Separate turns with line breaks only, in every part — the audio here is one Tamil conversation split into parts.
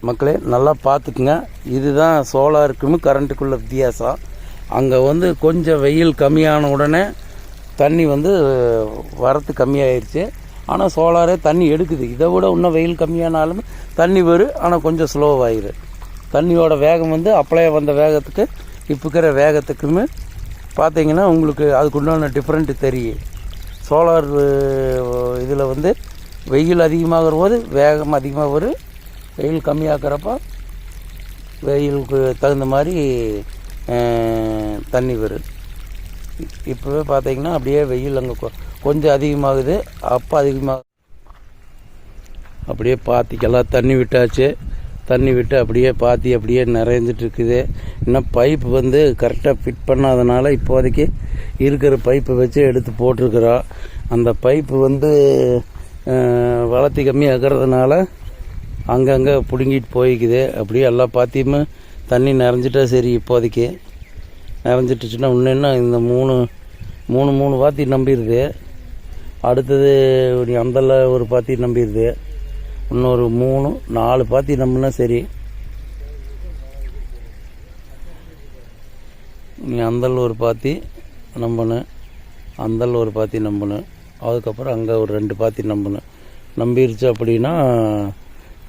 மக்களே நல்லா பார்த்துக்குங்க. இதுதான் சோலாருக்கும் கரண்ட்டுக்குள்ள வித்தியாசம். அங்கே வந்து கொஞ்சம் வெயில் கம்மியான உடனே தண்ணி வந்து வரத்து கம்மியாயிருச்சு. ஆனால் சோலாரே தண்ணி எடுக்குது. இதை விட இன்னும் வெயில் கம்மியானாலும் தண்ணி வரும், ஆனால் கொஞ்சம் ஸ்லோவாகிடு. தண்ணியோட வேகம் வந்து அப்பளைய வந்த வேகத்துக்கு இப்போ இருக்கிற வேகத்துக்குமே பார்த்தீங்கன்னா உங்களுக்கு அதுக்குண்டான டிஃப்ரெண்ட்டு தெரியும். சோலார் இதில் வந்து வெயில் அதிகமாகிற போது வேகம் அதிகமாக வரும், வெயில் கம்மியாகிறப்ப வெயிலுக்கு தகுந்த மாதிரி தண்ணி வரும். இப்போவே பார்த்தீங்கன்னா அப்படியே வெயில் அங்கே கொஞ்சம் அதிகமாகுது, அப்போ அதிகமாக அப்படியே பாத்திக்கெல்லாம் தண்ணி விட்டாச்சு. தண்ணி விட்டு அப்படியே பாத்தி அப்படியே நிறைஞ்சிட்டு இருக்குது. இன்னும் பைப்பு வந்து கரெக்டாக ஃபிட் பண்ணாதனால இப்போதைக்கு இருக்கிற பைப்பை வச்சு எடுத்து போட்டிருக்கிறோம். அந்த பைப்பு வந்து வளர்த்தி கம்மியாகிறதுனால அங்கங்கே பிடுங்கிட்டு போய்க்குது. அப்படியே எல்லா பாத்தியுமே தண்ணி நிறைஞ்சிட்டா சரி. இப்போதைக்கு நிறைஞ்சிட்டுச்சுன்னா இன்னும் இந்த மூணு பாத்தி நம்பிடுது. அடுத்தது அந்தல ஒரு பாத்தி நம்பிடுது. இன்னொரு 3-4 பாத்தி நம்பினா சரி. நீ அந்தல் ஒரு பாத்தி நம்பணும், அந்தல் ஒரு பாத்தி நம்பணும், அதுக்கப்புறம் அங்கே ஒரு 2 பாத்தி நம்பணும். நம்பிருச்சு அப்படின்னா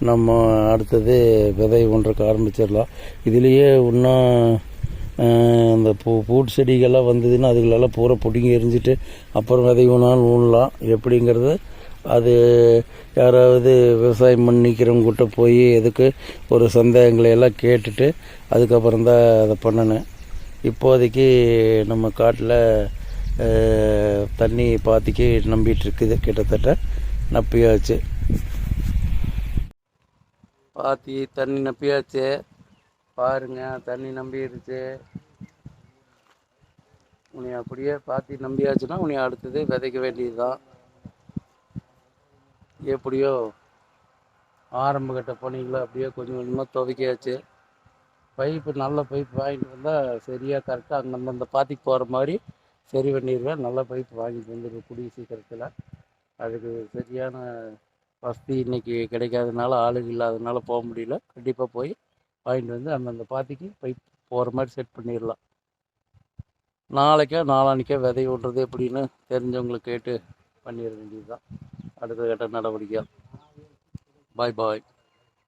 நம்ம அடுத்தது விதை ஒன்றுக்கு ஆரம்பிச்சிடலாம். இதுலேயே இன்னும் இந்த பூட்டு செடிகள்லாம் வந்ததுன்னா அதுகளெல்லாம் பூரா பிடிங்கி எரிஞ்சிட்டு அப்புறம் விதை வேணாலும் ஊனலாம். எப்படிங்கிறது அது யாராவது விவசாயம் பண்ணிக்கிறவங்கிட்ட போய் எதுக்கு ஒரு சந்தேகங்களை எல்லாம் கேட்டுட்டு அதுக்கப்புறம் தான் அதை பண்ணணும். இப்போதைக்கு நம்ம காட்டில் தண்ணி பாத்திக்கு நம்பிட்டு இருக்குது. கிட்டத்தட்ட நப்பியாச்சு. பாத்தி தண்ணி நப்பியாச்சு. பாருங்க, தண்ணி நம்பிடுச்சு. உன்னை அப்படியே பாத்தி நம்பியாச்சுன்னா உன்னை அடுத்தது விதைக்க வேண்டியது தான். எப்படியோ ஆரம்ப கட்ட பணிகளை அப்படியே கொஞ்சம் கொஞ்சமாக துவைக்காச்சு. பைப்பு நல்ல பைப்பு வாங்கிட்டு வந்தால் சரியாக கரெக்டாக அந்தந்த பாத்திக்கு போகிற மாதிரி சரி பண்ணிடுவேன். நல்ல பைப்பு வாங்கிட்டு வந்துடுவேன் கூடிய சீக்கிரத்தில். அதுக்கு சரியான வசதி இன்றைக்கி கிடைக்காதனால, ஆளுங்க இல்லாததுனால போக முடியல. கண்டிப்பாக போய் வாங்கிட்டு வந்து அந்தந்த பாத்திக்கு பைப் போகிற மாதிரி செட் பண்ணிடலாம். நாளான்னைக்கோ விதை விடுறது எப்படின்னு தெரிஞ்சவங்களுக்கு கேட்டு பண்ணிட வேண்டியது தான் அடுத்த கட்ட நடவடிக்கை. பாய்.